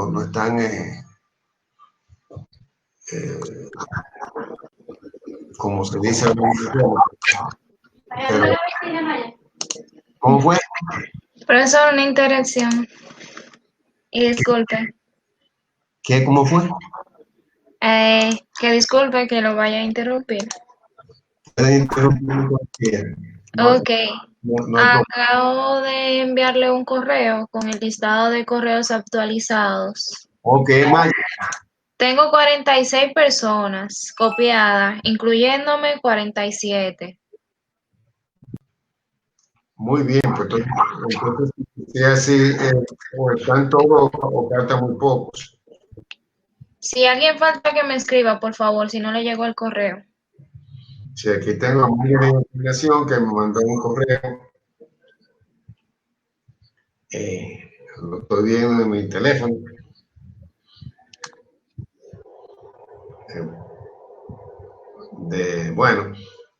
no están, como se dice, pero, ¿cómo fue? Profesor, una interacción. Y disculpe. ¿Cómo fue? Que disculpe que lo vaya a interrumpir. Pueden interrumpir cualquiera. Ok. No hay problema. Acabo de enviarle un correo con el listado de correos actualizados. Ok, Maya. Tengo 46 personas copiadas, incluyéndome 47. Muy bien, pues entonces si así, o están todos o faltan muy pocos. Si alguien falta que me escriba, por favor, si no le llegó el correo. Si aquí tengo a Maya de investigación que me mandó un correo. Lo estoy viendo en mi teléfono. Bueno,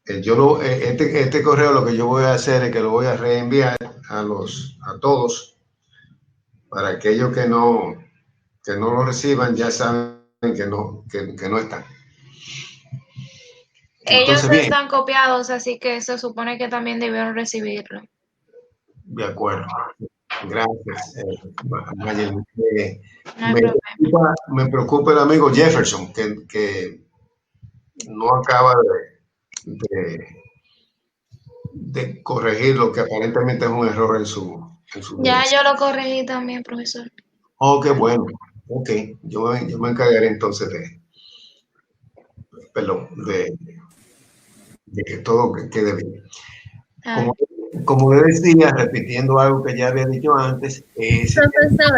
este correo lo que yo voy a hacer es que lo voy a reenviar a todos, para aquellos que no lo reciban, ya saben que no están. Ellos Entonces, bien, están copiados, así que se supone que también debieron recibirlo. de acuerdo. Gracias, Mayel. No hay problema. Me preocupa el amigo Jefferson, que no acaba de corregir lo que aparentemente es un error en su Ya dirección. yo lo corregí también, profesor. Oh, qué bueno. Ok, yo me encargaré entonces de que todo quede bien. Como le decía, repitiendo algo que ya había dicho antes, Profesor,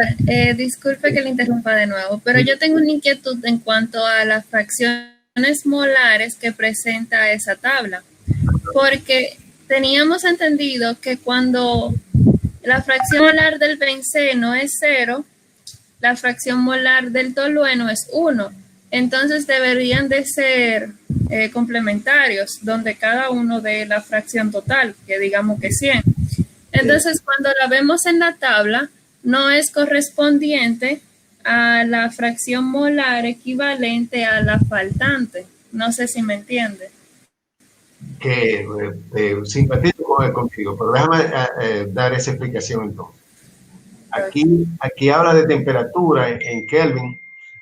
disculpe que le interrumpa de nuevo, pero yo tengo una inquietud en cuanto a las fracciones molares que presenta esa tabla, porque teníamos entendido que cuando la fracción molar del benceno es 0, la fracción molar del tolueno es 1. Entonces deberían de ser complementarios, donde cada uno dé la fracción total, que digamos que 100. Entonces, cuando la vemos en la tabla, no es correspondiente a la fracción molar equivalente a la faltante. No sé si me entiende. que simpatizo contigo, pero déjame dar esa explicación entonces. Aquí habla de temperatura en Kelvin,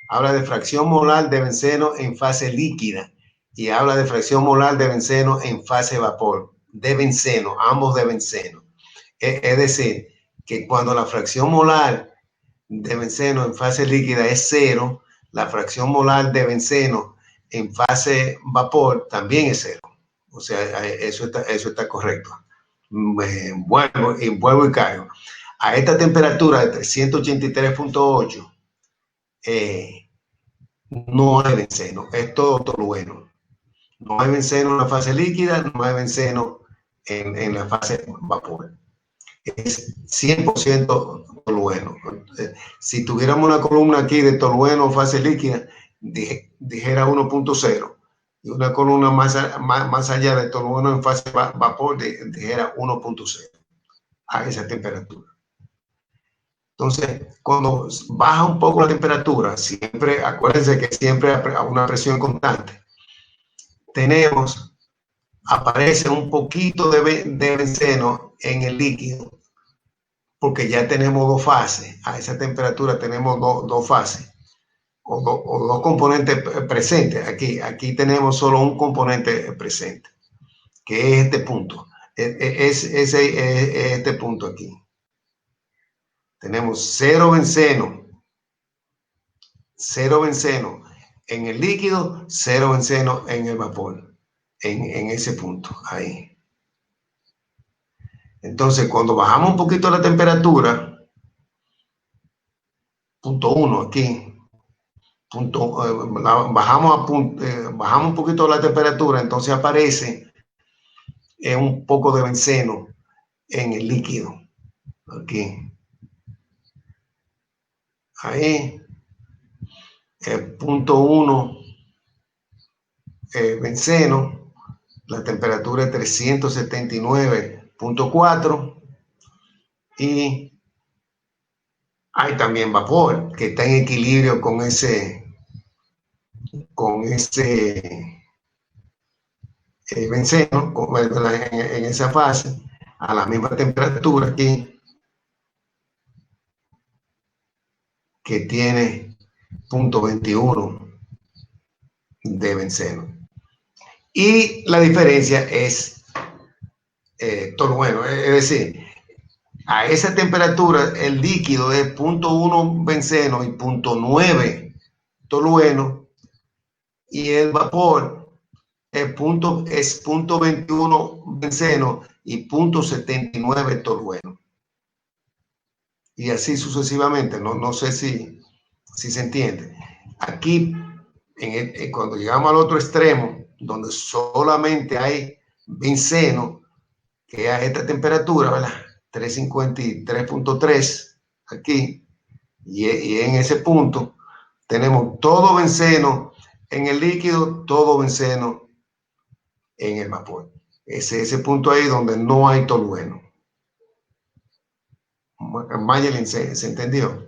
habla de fracción molar de benceno en fase líquida y habla de fracción molar de benceno en fase vapor, de benceno, ambos de benceno. Es decir, que cuando la fracción molar de benceno en fase líquida es 0, la fracción molar de benceno en fase vapor también es 0. O sea, eso está correcto. Vuelvo y caigo. A esta temperatura de 383.8 no hay benceno, es todo tolueno. No hay benceno en la fase líquida, no hay benceno en la fase vapor. Es 100% tolueno. Si tuviéramos una columna aquí de tolueno fase líquida, dijera 1.0. Y una columna más allá de tolueno en fase vapor, dijera 1.0 a esa temperatura. Entonces, cuando baja un poco la temperatura, siempre, acuérdense que siempre a una presión constante, aparece un poquito de benceno en el líquido, porque ya tenemos dos fases. A esa temperatura tenemos dos fases, o dos componentes presentes. Aquí tenemos solo un componente presente, que es este punto. Es este punto aquí. Tenemos cero benceno en el líquido, cero benceno en el vapor, en ese punto, ahí. Entonces, cuando bajamos un poquito la temperatura, punto 1 aquí, bajamos un poquito la temperatura, entonces aparece un poco de benceno en el líquido, aquí. Ahí, punto 1, benceno, la temperatura es 379.4 y Hay también vapor que está en equilibrio con ese benceno, en esa fase, a la misma temperatura aquí, que tiene 0.21 de benceno. Y la diferencia es tolueno, es decir, a esa temperatura el líquido es 0.1 benceno y 0.9 tolueno, y el vapor es 0.21 benceno y 0.79 tolueno. Y así sucesivamente, no sé si se entiende. Aquí, cuando llegamos al otro extremo, donde solamente hay benceno, que es a esta temperatura, ¿verdad? 353.3 aquí, y en ese punto tenemos todo benceno en el líquido, todo benceno en el vapor. Ese punto ahí donde no hay tolueno. Mayelin, ¿se entendió?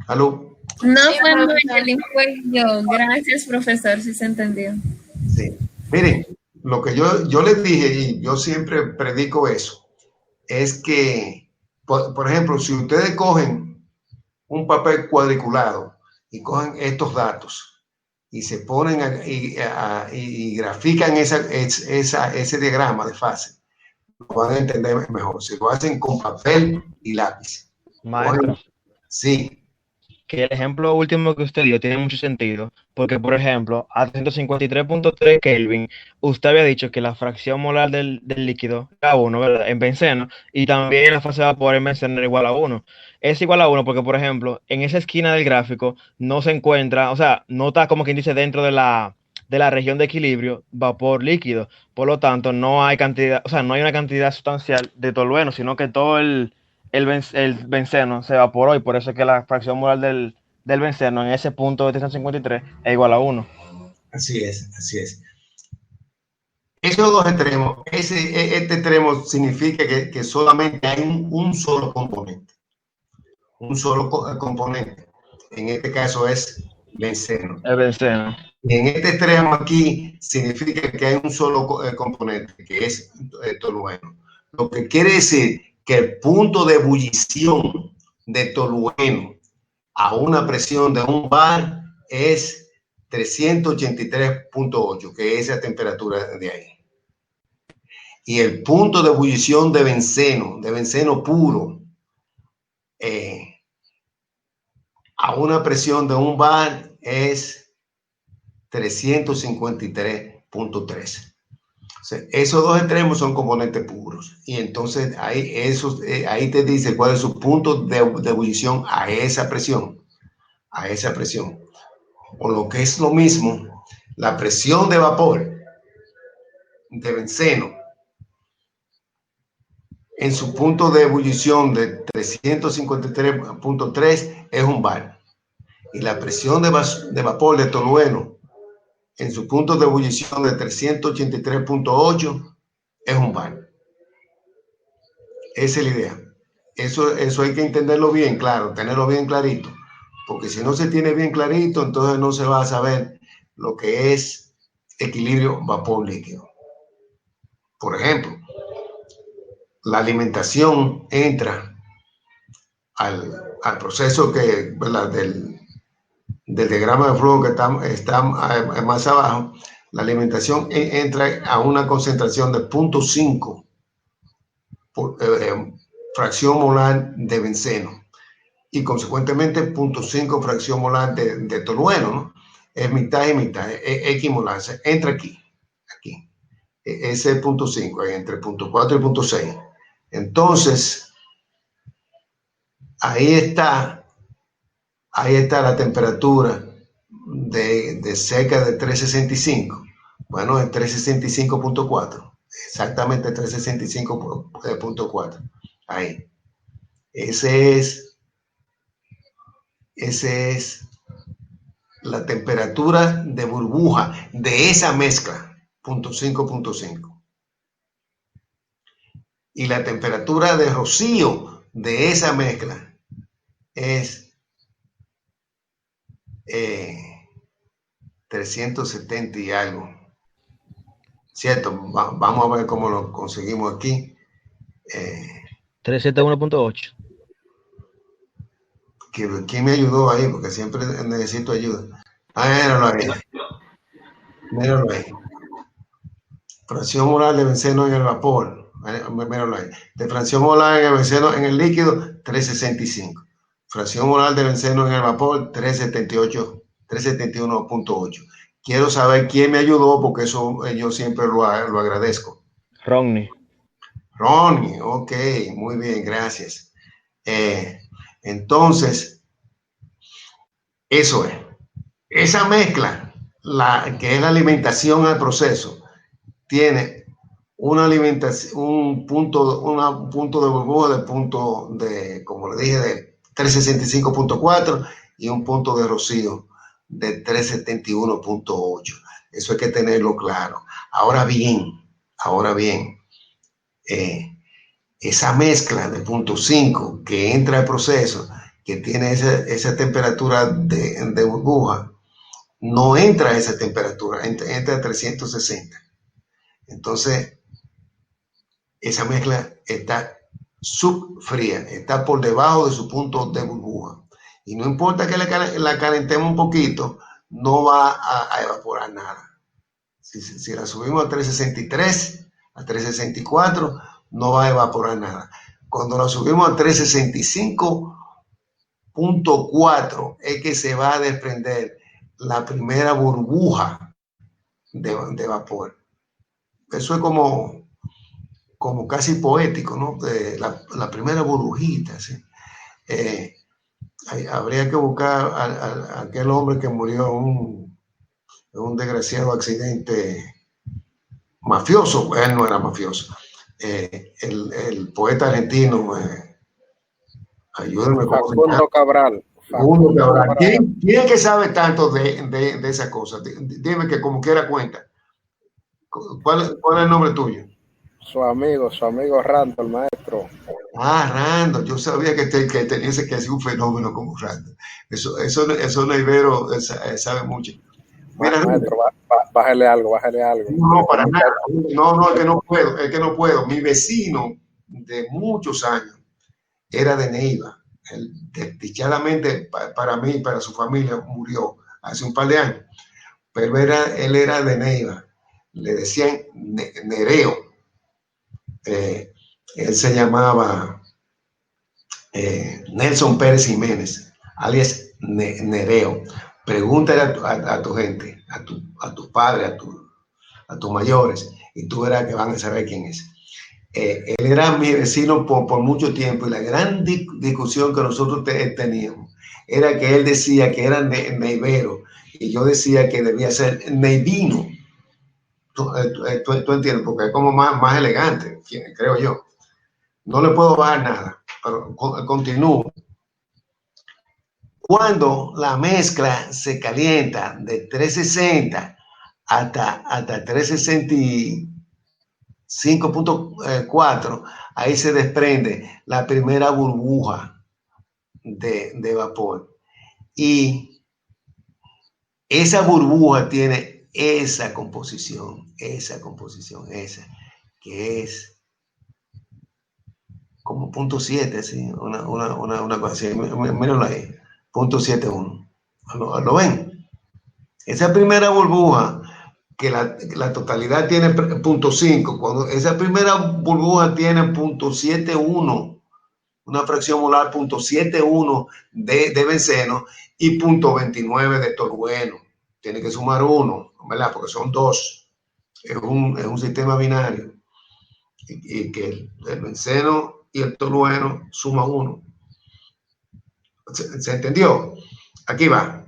¿Aló? No Sí, fue profesor. Mayelin, fue yo. Gracias, profesor, si se entendió. Sí. Miren, lo que yo les dije, y yo siempre predico eso, es que, por ejemplo, si ustedes cogen un papel cuadriculado y cogen estos datos y se ponen y grafican ese diagrama de fase, lo van a entender mejor. Si lo hacen con papel y lápiz. Maestro, Cogen, sí, que el ejemplo último que usted dio tiene mucho sentido, porque por ejemplo, a 153.3 Kelvin, usted había dicho que la fracción molar del líquido era 1, ¿verdad? En benceno, y también la fase de vapor en benceno era igual a 1. Es igual a 1 porque, por ejemplo, en esa esquina del gráfico no se encuentra, o sea, no está como quien dice dentro de la región de equilibrio vapor líquido. Por lo tanto, no hay cantidad, o sea, no hay una cantidad sustancial de tolueno, sino que todo el benceno se evaporó y por eso es que la fracción molar del benceno en ese punto de 353 es igual a 1. así es, así es. Esos dos extremos, este extremo significa que solamente hay un solo componente. Un solo componente. En este caso es benceno. El benceno. Y en este extremo aquí significa que hay un solo componente, que es tolueno. Lo que quiere decir que el punto de ebullición de tolueno a una presión de un bar es 383.8, que es esa temperatura de ahí. Y el punto de ebullición de benceno puro, a una presión de un bar es 353.3. O sea, esos dos extremos son componentes puros. Y entonces ahí te dice cuál es su punto de ebullición a esa presión. A esa presión. O lo que es lo mismo, la presión de vapor de benceno en su punto de ebullición de 353.3 es un bar. Y la presión de vapor de tolueno en su punto de ebullición de 383.8 es un bar. Esa es la idea. Eso hay que entenderlo bien, claro, tenerlo bien clarito. Porque si no se tiene bien clarito, entonces no se va a saber lo que es equilibrio vapor-líquido. Por ejemplo, la alimentación entra al proceso del diagrama de flujo que está más abajo. La alimentación entra a una concentración de 0.5 fracción molar de benceno y consecuentemente 0.5 fracción molar de tolueno, ¿no? Es mitad y mitad, es equimolar, entra aquí, ese 0.5, entre 0.4 y 0.6. Entonces, ahí está la temperatura de cerca de 365. Bueno, es 365.4, exactamente 365.4. Ahí. Ese es la temperatura de burbuja de esa mezcla, 0.5. Y la temperatura de rocío de esa mezcla es 370 y algo. ¿Cierto? Vamos a ver cómo lo conseguimos aquí. 371.8. ¿Quién me ayudó ahí? Porque siempre necesito ayuda. Míralo ahí. Míralo ahí. Fracción molar de benceno en el vapor. Míralo ahí. De fracción molar en el benceno en el líquido, 365. Fracción molar de benceno en el vapor, 378, 371.8. Quiero saber quién me ayudó, porque eso yo siempre lo agradezco. Ronnie. Ronnie, ok, muy bien, gracias. Entonces, eso es. Esa mezcla, que es la alimentación al proceso, tiene una alimentación, un punto de burbuja como le dije, de 365.4 y un punto de rocío de 371.8. Eso hay que tenerlo claro. Ahora bien, esa mezcla de 0.5 que entra al proceso, que tiene esa temperatura de burbuja, no entra a esa temperatura, entra a 360. Entonces, esa mezcla está subfría, está por debajo de su punto de burbuja. Y no importa que la calentemos un poquito, no va a evaporar nada. Si la subimos a 363, a 364, no va a evaporar nada. Cuando la subimos a 365.4 es que se va a desprender la primera burbuja de vapor. Eso es como casi poético, ¿no? La primera burbujita, ¿sí? Habría que buscar a aquel hombre que murió en un desgraciado accidente mafioso. Él no era mafioso. El poeta argentino, ayúdenme. Facundo Cabral. ¿Quién es que sabe tanto de esas cosas? Dime que como quiera cuenta. ¿Cuál es el nombre tuyo? Su amigo Randall, maestro. Randall. Yo sabía que tenía que ser un fenómeno como Randall. Eso Neivero sabe mucho. Mira, maestro, bájale algo. No, para nada. No, es que no puedo. Mi vecino de muchos años era de Neiva. Él, desdichadamente para mí y para su familia, murió hace un par de años. Pero él era de Neiva. Le decían Nereo. Él se llamaba Nelson Pérez Jiménez, alias Nereo. Pregúntale a tu gente, a tus padres, a tus mayores, y tú verás que van a saber quién es. Él era mi vecino por mucho tiempo, y la gran discusión que nosotros teníamos era que él decía que era neivero y yo decía que debía ser neivino. Tú entiendes, porque es como más elegante, creo yo. No le puedo bajar nada, pero continúo. Cuando la mezcla se calienta de 360 hasta 365.4, ahí se desprende la primera burbuja de vapor. Y esa burbuja tiene esa composición, que es como 0.7, ¿sí? Una cosa así. Mírenlo ahí, 0.71. ¿Lo ven? Esa primera burbuja, que la totalidad tiene 0.5, cuando esa primera burbuja tiene 0.71, una fracción molar 0.71 de benceno y 0.29 de tolueno. Tiene que sumar 1, ¿verdad? Porque son 2. Es un sistema binario. Y que el benceno y el tolueno suma 1. ¿Se entendió? Aquí va.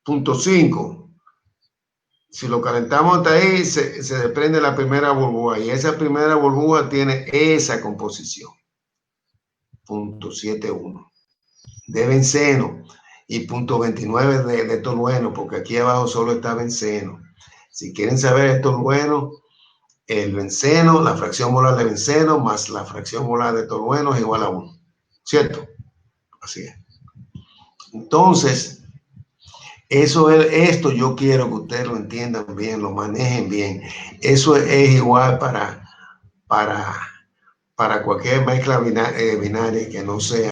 0.5. Si lo calentamos hasta ahí, se desprende la primera burbuja. Y esa primera burbuja tiene esa composición. 0.71 de benceno. Y 0.29 de tolueno, porque aquí abajo solo está benceno. Si quieren saber el tolueno, el benceno, la fracción molar de benceno más la fracción molar de tolueno es igual a 1. ¿cierto? Así es. Entonces, esto yo quiero que ustedes lo entiendan bien, lo manejen bien. Eso es igual para cualquier mezcla binaria que no sea.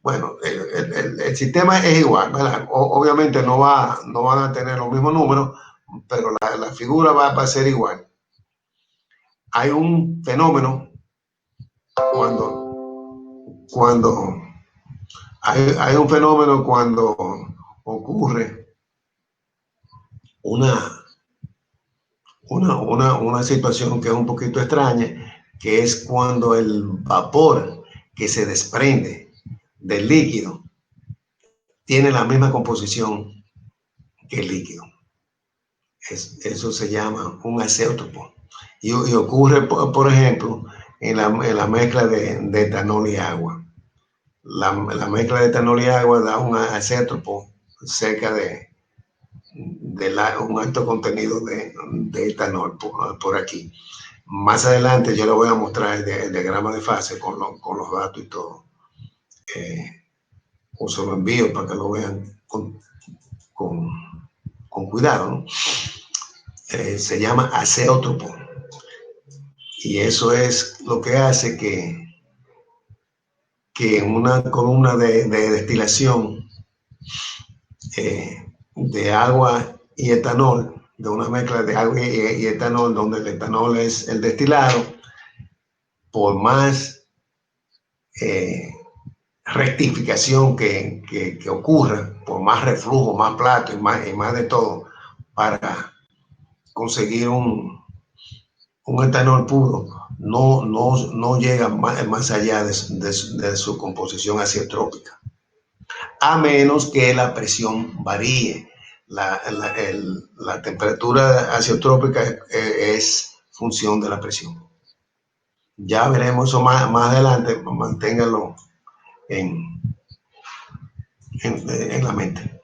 Bueno, el sistema es igual, ¿verdad? Obviamente no van a tener los mismos números, pero la figura va a ser igual. Hay un fenómeno cuando hay un fenómeno cuando ocurre una situación que es un poquito extraña, que es cuando el vapor que se desprende del líquido tiene la misma composición que el líquido. Eso se llama un azeótropo. Y ocurre, por ejemplo, en la mezcla de etanol y agua. La mezcla de etanol y agua da un azeótropo cerca de un alto contenido de etanol por aquí. Más adelante yo le voy a mostrar el diagrama de fase con los datos y todo. O se lo envío para que lo vean con cuidado, ¿no? Se llama azeótropo. Y eso es lo que hace que en una columna de destilación de agua y etanol, de una mezcla de agua y etanol, donde el etanol es el destilado, por más rectificación que ocurra, por más reflujo, más plato y más de todo, para conseguir un etanol puro, no llega más allá de su composición azeotrópica, a menos que la presión varíe. La temperatura azeotrópica es función de la presión. Ya veremos eso más adelante, manténganlo en la mente.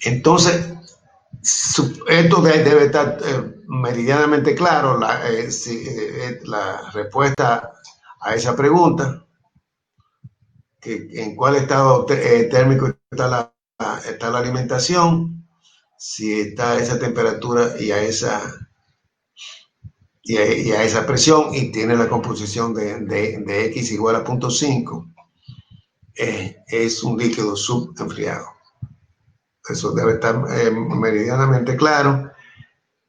Entonces, esto debe estar meridianamente claro, la respuesta a esa pregunta, que en cuál estado térmico está la alimentación, si está a esa temperatura y a esa presión, y tiene la composición de X igual a 0.5, es un líquido subenfriado. Eso debe estar meridianamente claro.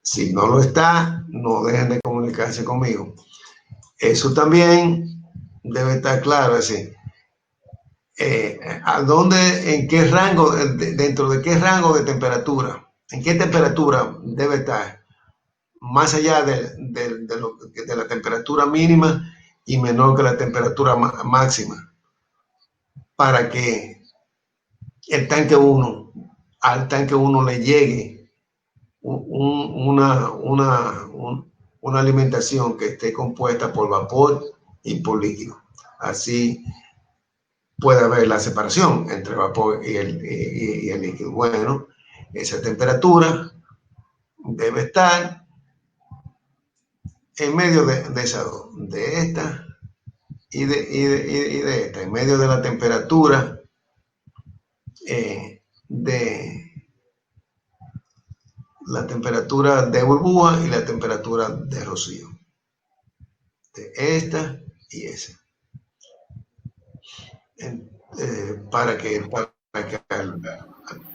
Si no lo está, no dejen de comunicarse conmigo. Eso también debe estar claro, es decir, en qué rango, dentro de qué rango de temperatura, en qué temperatura debe estar, más allá de la temperatura mínima y menor que la temperatura máxima, para que al tanque 1 le llegue una alimentación que esté compuesta por vapor y por líquido. Así puede haber la separación entre vapor y el líquido. Bueno, esa temperatura debe estar en medio de esas dos, de esta y de esta, en medio de la temperatura de burbuja y la temperatura de rocío, de esta y esa, para que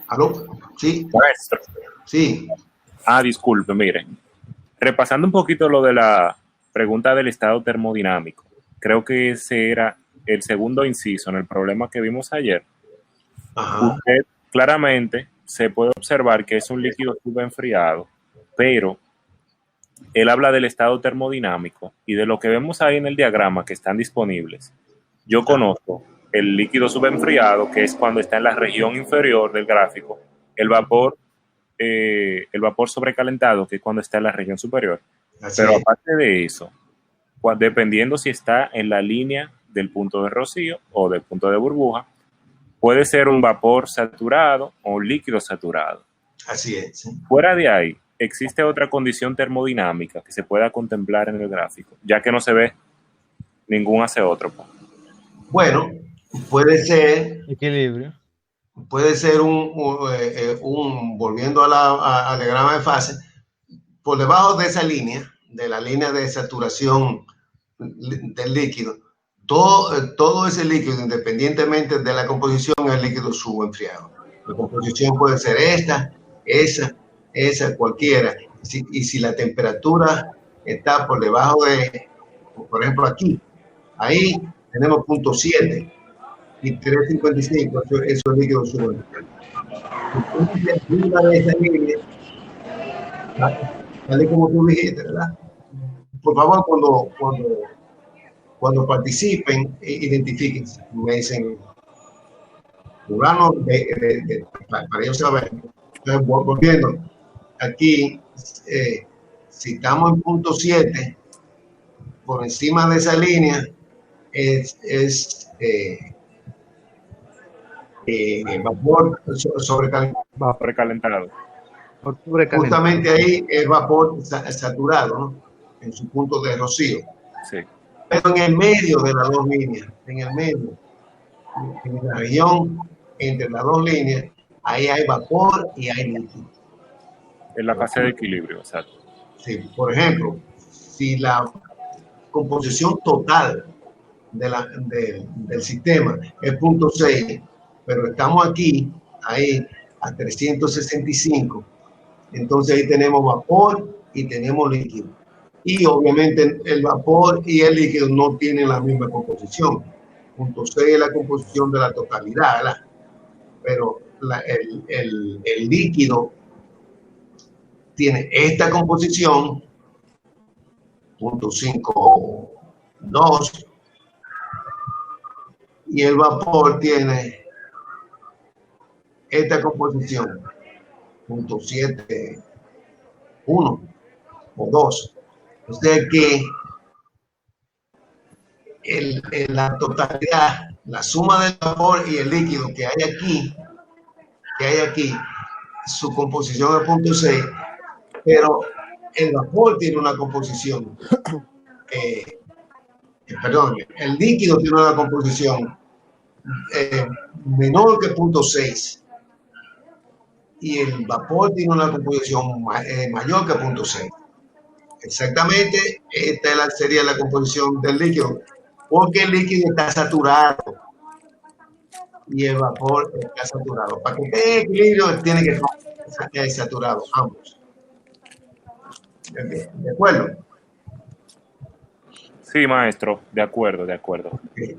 ¿aló? Sí, Maestro. sí. Disculpe, mire. Repasando un poquito lo de la pregunta del estado termodinámico, creo que ese era el segundo inciso en el problema que vimos ayer. Ajá. Usted claramente se puede observar que es un líquido subenfriado, pero él habla del estado termodinámico y de lo que vemos ahí en el diagrama que están disponibles. Yo conozco el líquido subenfriado, que es cuando está en la región inferior del gráfico, el vapor sobrecalentado, que es cuando está en la región superior. Así pero es. aparte de eso, dependiendo si está en la línea del punto de rocío o del punto de burbuja, puede ser un vapor saturado o un líquido saturado. Así es. Sí. Fuera de ahí, existe otra condición termodinámica que se pueda contemplar en el gráfico, ya que no se ve ningún azeótropo. Bueno, puede ser Equilibrio. volviendo al diagrama de fase, por debajo de esa línea, de la línea de saturación del líquido, todo ese líquido, independientemente de la composición, es líquido subenfriado. La composición puede ser esa, cualquiera. Y si la temperatura está por debajo de, por ejemplo, aquí, ahí tenemos 0.7 y 3.55, eso es líquido subenfriado. Arriba de esa línea, tal como tú dijiste, ¿verdad? Por favor, cuando participen, identifíquense. Me dicen, Urano, para ellos saber. Entonces, volviendo, aquí, si estamos en 0.7, por encima de esa línea, es vapor Sobrecalentado. Justamente ahí es vapor saturado, ¿no? En su punto de rocío. Sí. Pero en el medio de las dos líneas, en la región entre las dos líneas, ahí hay vapor y hay líquido. En la fase de equilibrio, exacto. Sí, por ejemplo, si la composición total del sistema es 0.6, pero estamos aquí, ahí, a 365, entonces ahí tenemos vapor y tenemos líquido. Y obviamente el vapor y el líquido no tienen la misma composición. 0.6 es la composición de la totalidad, ¿verdad? Pero el líquido tiene esta composición, 0.52, y el vapor tiene esta composición, 0.71 o 2. O sea que la totalidad, la suma del vapor y el líquido que hay aquí, su composición es 0.6, pero el vapor tiene una composición, el líquido tiene una composición menor que 0.6 y el vapor tiene una composición mayor que 0.6. Exactamente, esta sería la composición del líquido, porque el líquido está saturado y el vapor está saturado. Para que tenga equilibrio, tiene que estar saturado ambos. ¿De acuerdo? Sí, maestro, de acuerdo.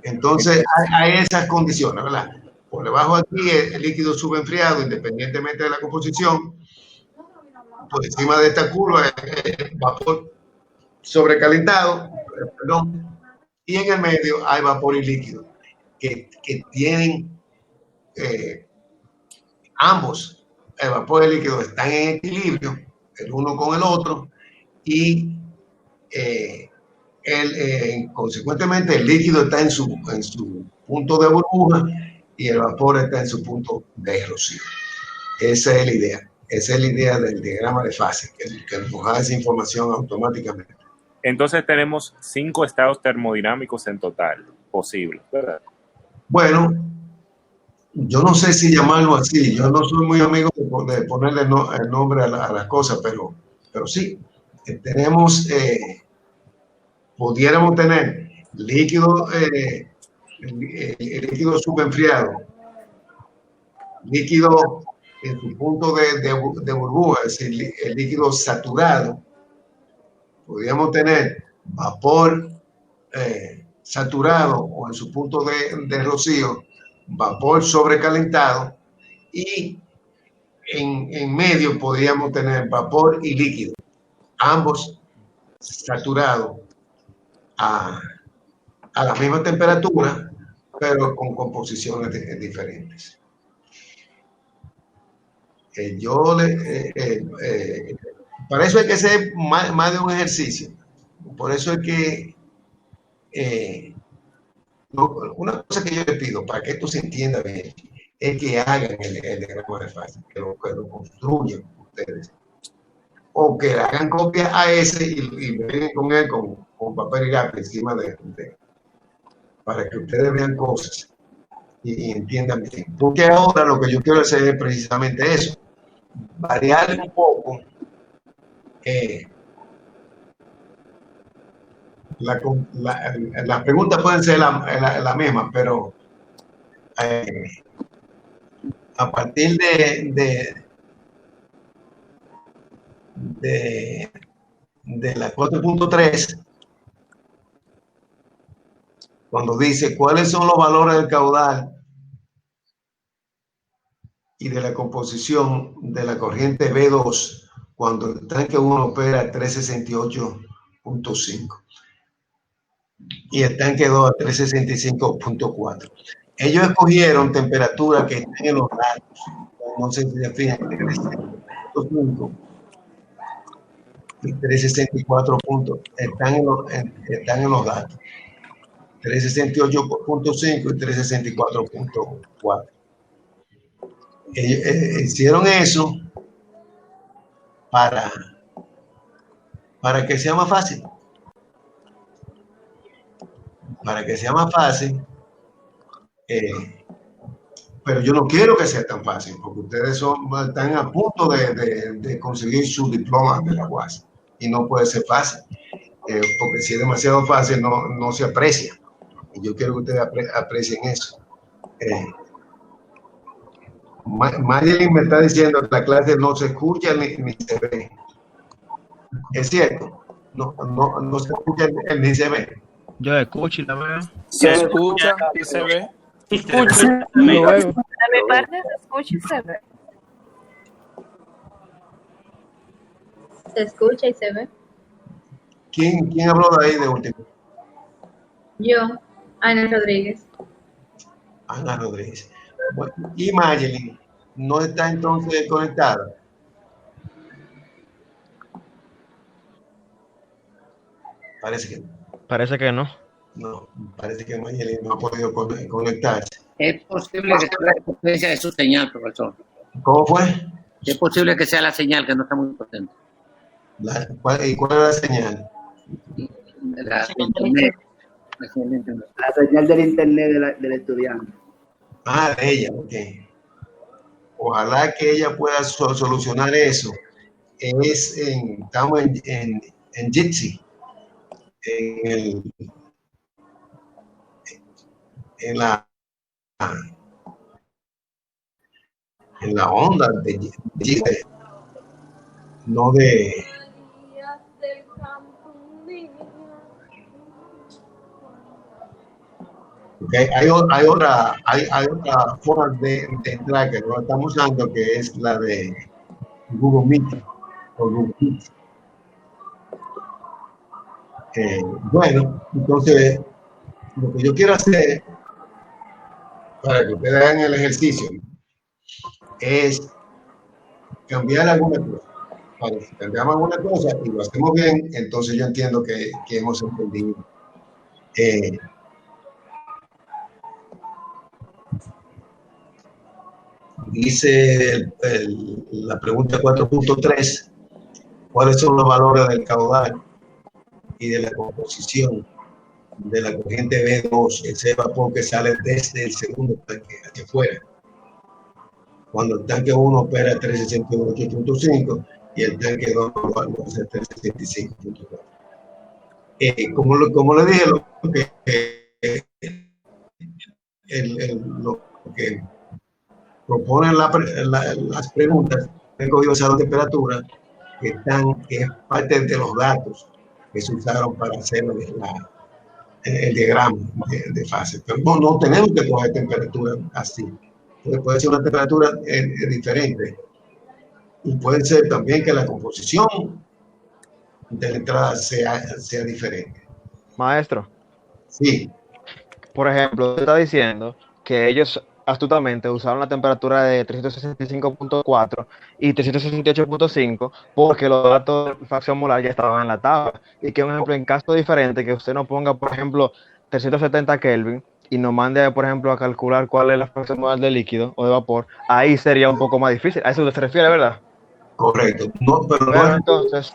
Entonces, hay esas condiciones, ¿verdad? Por debajo aquí, el líquido subenfriado, independientemente de la composición. Por encima de esta curva, el vapor sobrecalentado, y en el medio hay vapor y líquido, que tienen ambos, el vapor y el líquido están en equilibrio, el uno con el otro, y consecuentemente el líquido está en su punto de burbuja y el vapor está en su punto de rocío. Esa es la idea. Esa es la idea del diagrama de fase, que nos da esa información automáticamente. Entonces tenemos 5 estados termodinámicos en total posibles, ¿verdad? Bueno, yo no sé si llamarlo así. Yo no soy muy amigo de ponerle el nombre a las cosas, pero sí. Tenemos, pudiéramos tener líquido, líquido subenfriado, líquido en su punto de burbuja, es decir, el líquido saturado. Podríamos tener vapor saturado o en su punto de rocío, vapor sobrecalentado, y en medio podríamos tener vapor y líquido, ambos saturados a la misma temperatura, pero con composiciones diferentes. Para eso hay que hacer más de un ejercicio. Por eso es que una cosa que yo les pido, para que esto se entienda bien, es que hagan el diagrama de fase, que lo construyan ustedes, o que hagan copia a ese y vengan con él con papel y lápiz encima para que ustedes vean cosas y entiendan bien. Porque ahora lo que yo quiero hacer es precisamente eso, variar un poco las preguntas pueden ser la misma, pero a partir de la 4.3, cuando dice cuáles son los valores del caudal y de la composición de la corriente B2 cuando el tanque 1 opera a 368.5 y el tanque 2 a 365.4. Ellos escogieron temperaturas que están en los datos. No sé si se fijan, 365 y 364 puntos están en los datos. 368.5 y 364.4. Hicieron eso para que sea más fácil. Para que sea más fácil. Pero yo no quiero que sea tan fácil, porque ustedes están a punto de conseguir su diploma de la UAS y no puede ser fácil, porque si es demasiado fácil no se aprecia. Y yo quiero que ustedes aprecien eso. Mayelin me está diciendo que la clase no se escucha ni se ve. ¿Es cierto? No se escucha ni se ve. Yo escucho y la veo. Se escucha y se ve. Se escucha. De mi parte se escucha y se ve. Se escucha y se ve. ¿Quién habló de ahí de último? Yo, Ana Rodríguez. Ana Rodríguez. Bueno, y Mayelin no está entonces conectada. Parece que no. Parece que no. No, parece que Mayelin no ha podido conectarse. Es posible que sea la potencia de su señal, profesor. ¿Cómo fue? Es posible que sea la señal que no está muy potente. ¿Y cuál es la señal? La internet. La señal del internet del estudiante. Ah, de ella, ok. Ojalá que ella pueda solucionar eso. Estamos en Jitsi, en la onda de no de okay. Hay otra forma de entrar que no estamos usando, que es la de Google Meet o Google Meet. Bueno, entonces lo que yo quiero hacer para que ustedes hagan el ejercicio es cambiar alguna cosa. Para si cambiamos alguna cosa y lo hacemos bien, entonces yo entiendo que hemos entendido. Dice la pregunta 4.3, ¿cuáles son los valores del caudal y de la composición de la corriente B2, ese vapor que sale desde el segundo tanque hacia afuera? Cuando el tanque 1 opera a 368.5 y el tanque 2 a 365.4. Como le dije, lo que proponen las preguntas, he cogido esas temperaturas que es parte de los datos que se usaron para hacer el diagrama de fase. Pero no tenemos que coger temperatura así. Puede ser una temperatura diferente. Y puede ser también que la composición de la entrada sea diferente. Maestro. Sí. Por ejemplo, usted está diciendo que ellos astutamente usaron la temperatura de 365.4 y 368.5 porque los datos de fracción molar ya estaban en la tabla. Y que, un ejemplo, en caso diferente, que usted no ponga, por ejemplo, 370 Kelvin y nos mande, por ejemplo, a calcular cuál es la fracción molar de líquido o de vapor, ahí sería un poco más difícil. A eso usted se refiere, ¿verdad? Correcto. No, pero entonces,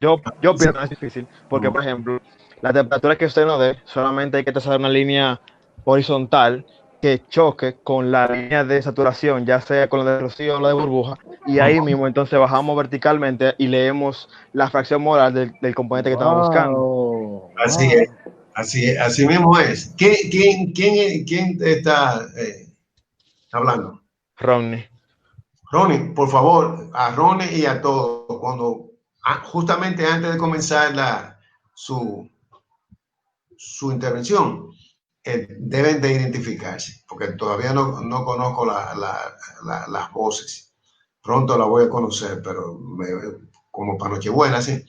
yo pienso que no es difícil porque, por ejemplo, La temperatura que usted nos dé, solamente hay que trazar una línea horizontal que choque con la línea de saturación, ya sea con la de rocío o la de burbuja, y ahí mismo entonces bajamos verticalmente y leemos la fracción molar del componente que estamos buscando. Así es, así mismo es. ¿Quién está hablando? Romney. Ronnie, por favor, a Ronnie y a todos, justamente antes de comenzar su intervención, deben de identificarse, porque todavía no conozco las voces. Pronto la voy a conocer, pero como para Nochebuena, sí.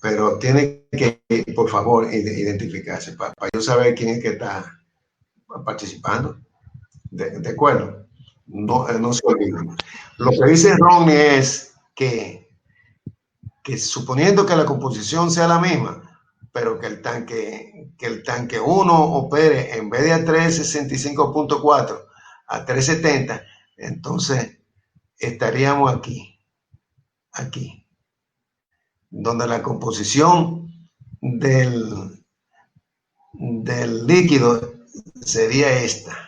Pero tiene que, por favor, identificarse para yo saber quién es que está participando. De acuerdo. No se olviden. Lo que dice Ronnie es que suponiendo que la composición sea la misma, pero que el tanque 1 opere en vez de a 365.4 a 370, entonces estaríamos aquí, donde la composición del líquido sería esta.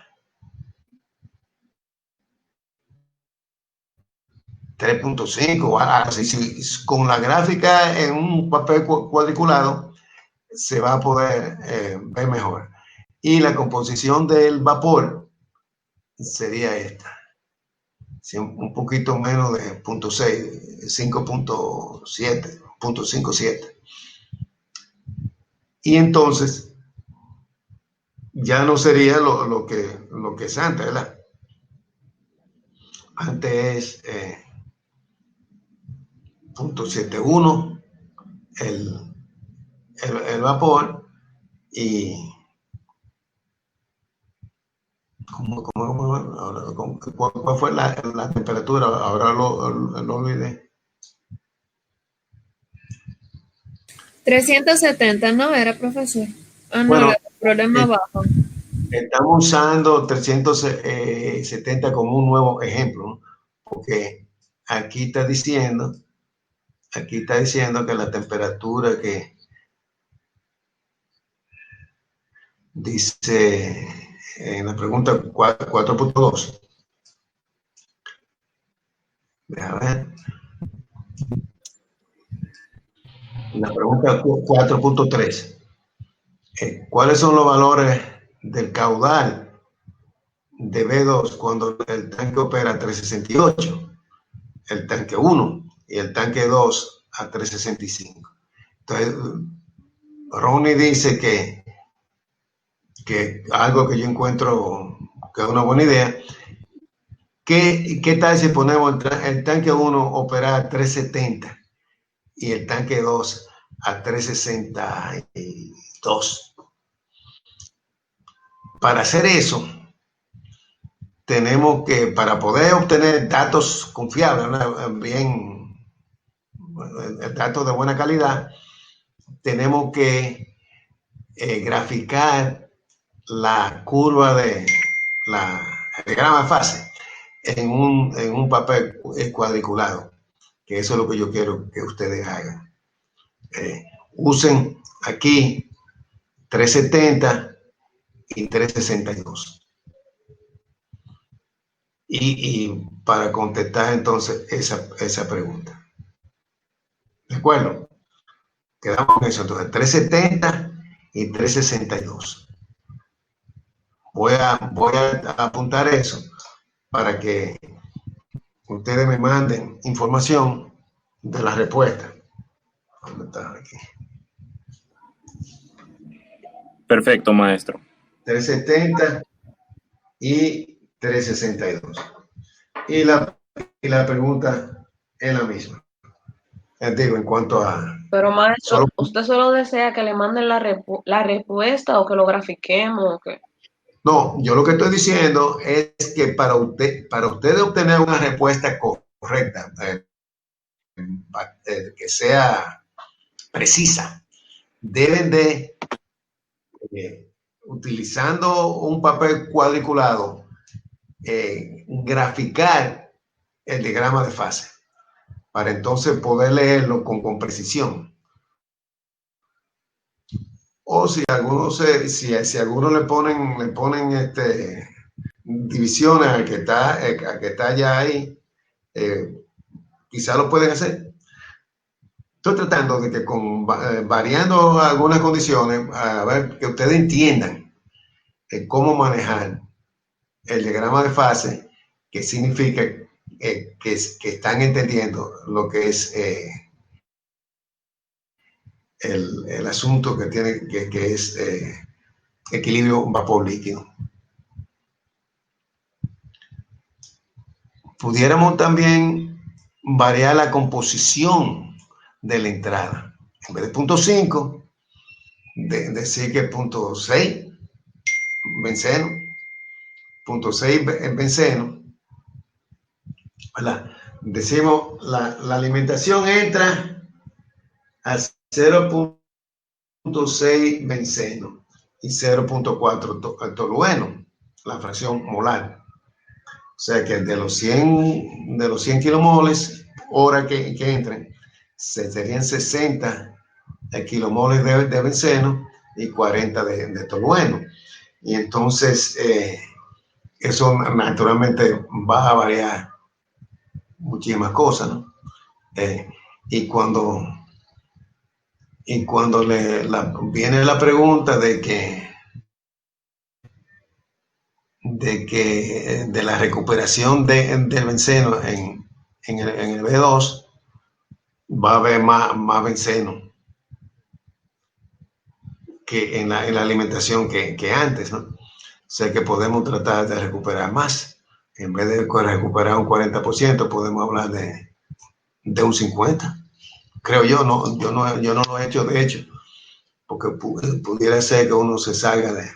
3.5, así, con la gráfica en un papel cuadriculado se va a poder ver mejor. Y la composición del vapor sería esta, un poquito menos de 0.6, 5.7, 0.57. Y entonces ya no sería lo que es antes, ¿verdad? Antes es 0.71 el vapor y ¿cuál fue la temperatura? Ahora lo olvidé. 370, ¿no era, profesor? Ah, no, Bueno, problema bajo. Estamos usando 370 como un nuevo ejemplo, ¿no? Porque aquí está diciendo que la temperatura que dice en la pregunta 4.2. Déjame ver. En la pregunta 4.3. ¿Cuáles son los valores del caudal de B2 cuando el tanque opera a 368? El tanque 1 y el tanque 2 a 365. Entonces, Ronnie dice que algo que yo encuentro que es una buena idea. ¿Qué tal si ponemos el tanque 1 operar a 370 y el tanque 2 a 362? Para hacer eso, tenemos que, para poder obtener datos confiables, datos de buena calidad, tenemos que graficar la curva de el diagrama de fase en un papel cuadriculado, que eso es lo que yo quiero que ustedes hagan. Usen aquí 370 y 362. Y para contestar entonces esa pregunta. ¿De acuerdo? Quedamos con eso. Entonces, 370 y 362. Voy a apuntar eso para que ustedes me manden información de la respuesta. ¿Dónde está aquí? Perfecto, maestro. 370 y 362. Y la pregunta es la misma. Digo, en cuanto a... Pero maestro, ¿usted solo desea que le manden la respuesta o que lo grafiquemos o qué? No, yo lo que estoy diciendo es que para ustedes obtener una respuesta correcta, que sea precisa, deben de, utilizando un papel cuadriculado, graficar el diagrama de fase para entonces poder leerlo con precisión. O si algunos si algunos le ponen divisiones al que está ya ahí, quizá lo pueden hacer. Estoy tratando de que variando algunas condiciones, a ver, que ustedes entiendan cómo manejar el diagrama de fase, que significa que están entendiendo lo que es el asunto que tiene, que es equilibrio vapor-líquido. Pudiéramos también variar la composición de la entrada. En vez de 0.5, decir que 0.6 benceno, 0.6 benceno, ¿verdad? Decimos la alimentación entra a 0.6 benceno y 0.4 tolueno, la fracción molar. O sea que de los 100 kilomoles hora que entren, serían 60 kilomoles de benceno y 40 de tolueno. Y entonces eso naturalmente va a variar muchísimas cosas, ¿no? Y cuando viene la pregunta de la recuperación del benceno en el B2, va a haber más benceno que en la alimentación que antes, ¿no? O sea que podemos tratar de recuperar más. En vez de recuperar un 40%, podemos hablar de un 50%. Creo yo no lo he hecho, de hecho, porque pudiera ser que uno se salga de...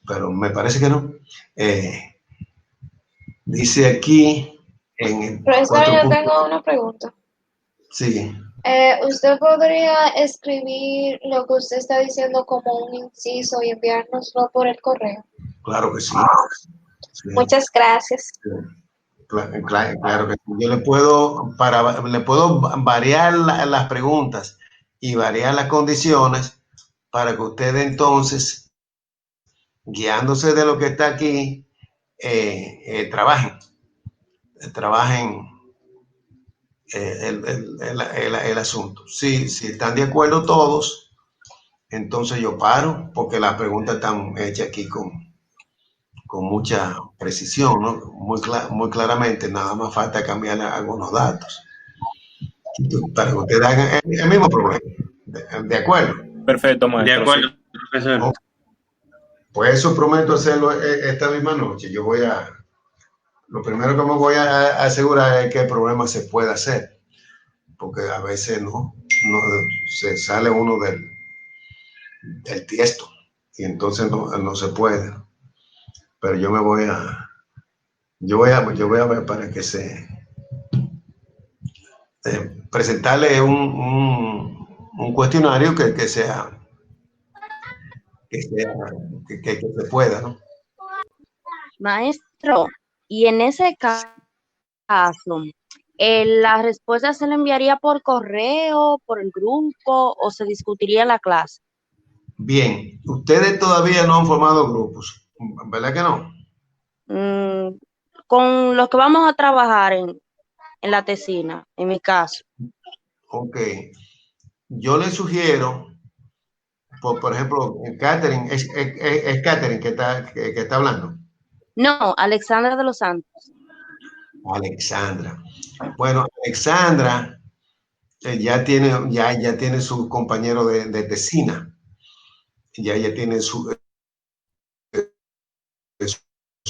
Pero me parece que no. Dice aquí en el... Profesor, yo tengo una pregunta. Sí. ¿Usted podría escribir lo que usted está diciendo como un inciso y enviárnoslo por el correo? Claro que sí. Sí. Muchas gracias. Claro que sí. Yo le puedo variar las preguntas y variar las condiciones para que ustedes entonces, guiándose de lo que está aquí, trabajen el asunto. Si están de acuerdo todos, entonces yo paro, porque las preguntas están hechas aquí con mucha precisión, ¿no? Muy claramente, nada más falta cambiar algunos datos para que ustedes hagan el mismo problema. ¿De acuerdo? Perfecto, maestro. De acuerdo, sí. profesor. Okay. Pues eso prometo hacerlo esta misma noche. Lo primero que me voy a asegurar es que el problema se pueda hacer, porque a veces no se sale uno del tiesto y entonces no se puede. Pero yo voy a ver para que presentarle un cuestionario que se pueda, ¿no? Maestro, y en ese caso, ¿la respuesta se le enviaría por correo, por el grupo o se discutiría en la clase? Bien, ustedes todavía no han formado grupos, ¿verdad que no? Con los que vamos a trabajar en la tesina, en mi caso. Ok. Yo le sugiero, por ejemplo, Catherine, es Catherine que está hablando. No, Alexandra de los Santos. Alexandra. Bueno, Alexandra ya tiene su compañero de tesina. Ya tiene su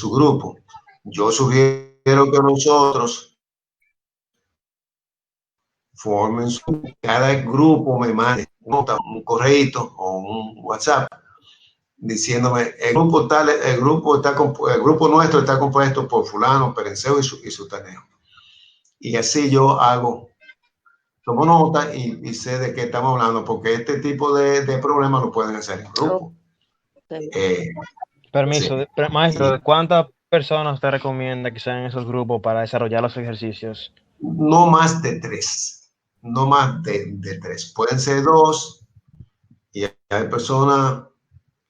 grupo. Yo sugiero que nosotros formen cada grupo me mande un correíto o un WhatsApp diciéndome el grupo nuestro está compuesto por fulano, Perenceo y su taneo. Y así yo tomo nota y sé de qué estamos hablando, porque este tipo de problemas lo pueden hacer en grupo. Permiso, Sí. maestro, ¿cuántas personas usted recomienda que sean esos grupos para desarrollar los ejercicios? No más de 3. No más de 3. Pueden ser 2 Y hay personas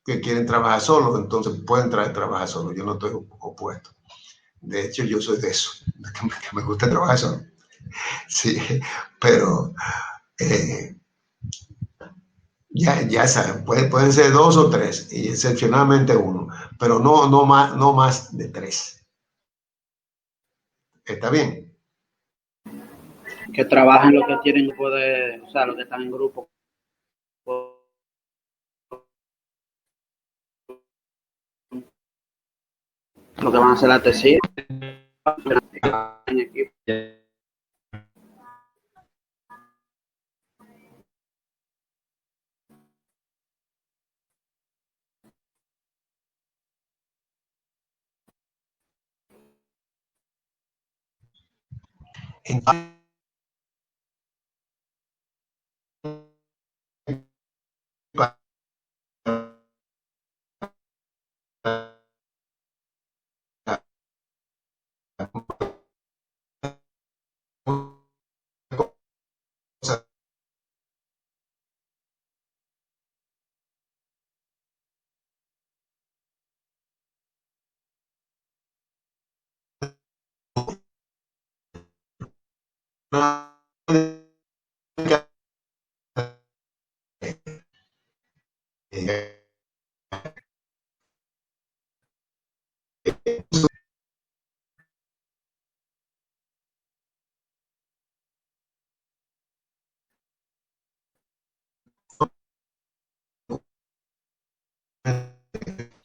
que quieren trabajar solo, entonces pueden trabajar solo. Yo no estoy opuesto. De hecho, yo soy de eso, que me gusta trabajar solo. Sí, pero ya saben, pueden ser 2 o 3 y excepcionalmente uno, pero no más de 3. ¿Está bien? Que trabajen los que tienen grupo o sea, los que están en grupo. Lo que van a hacer la tesis en equipo. Entonces,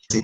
sí.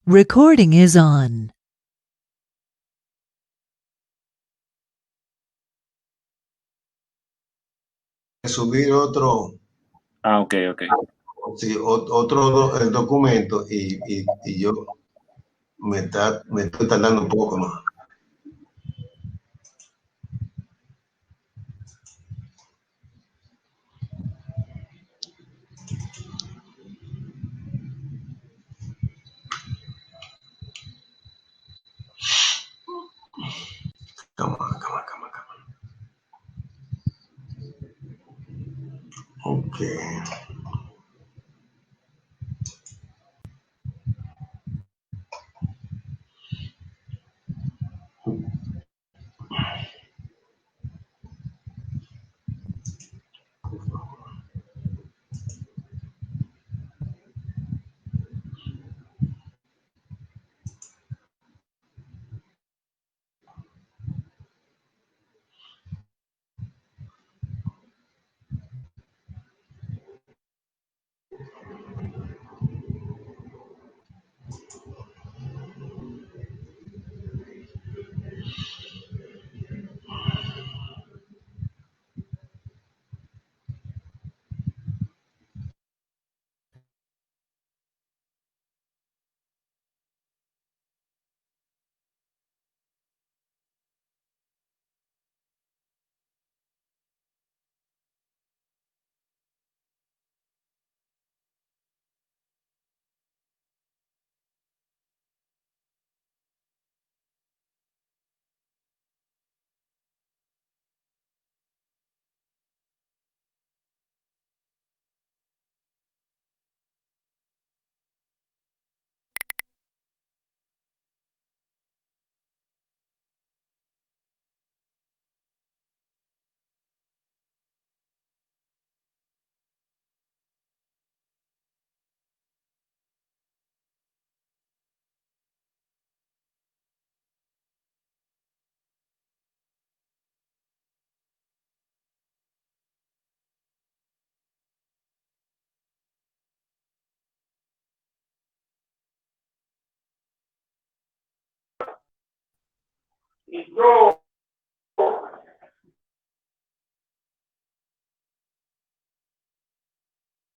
Recording is on. Subir otro. Ok. Sí, otro el documento y yo me estoy tardando un poco más. Come on. Okay. y yo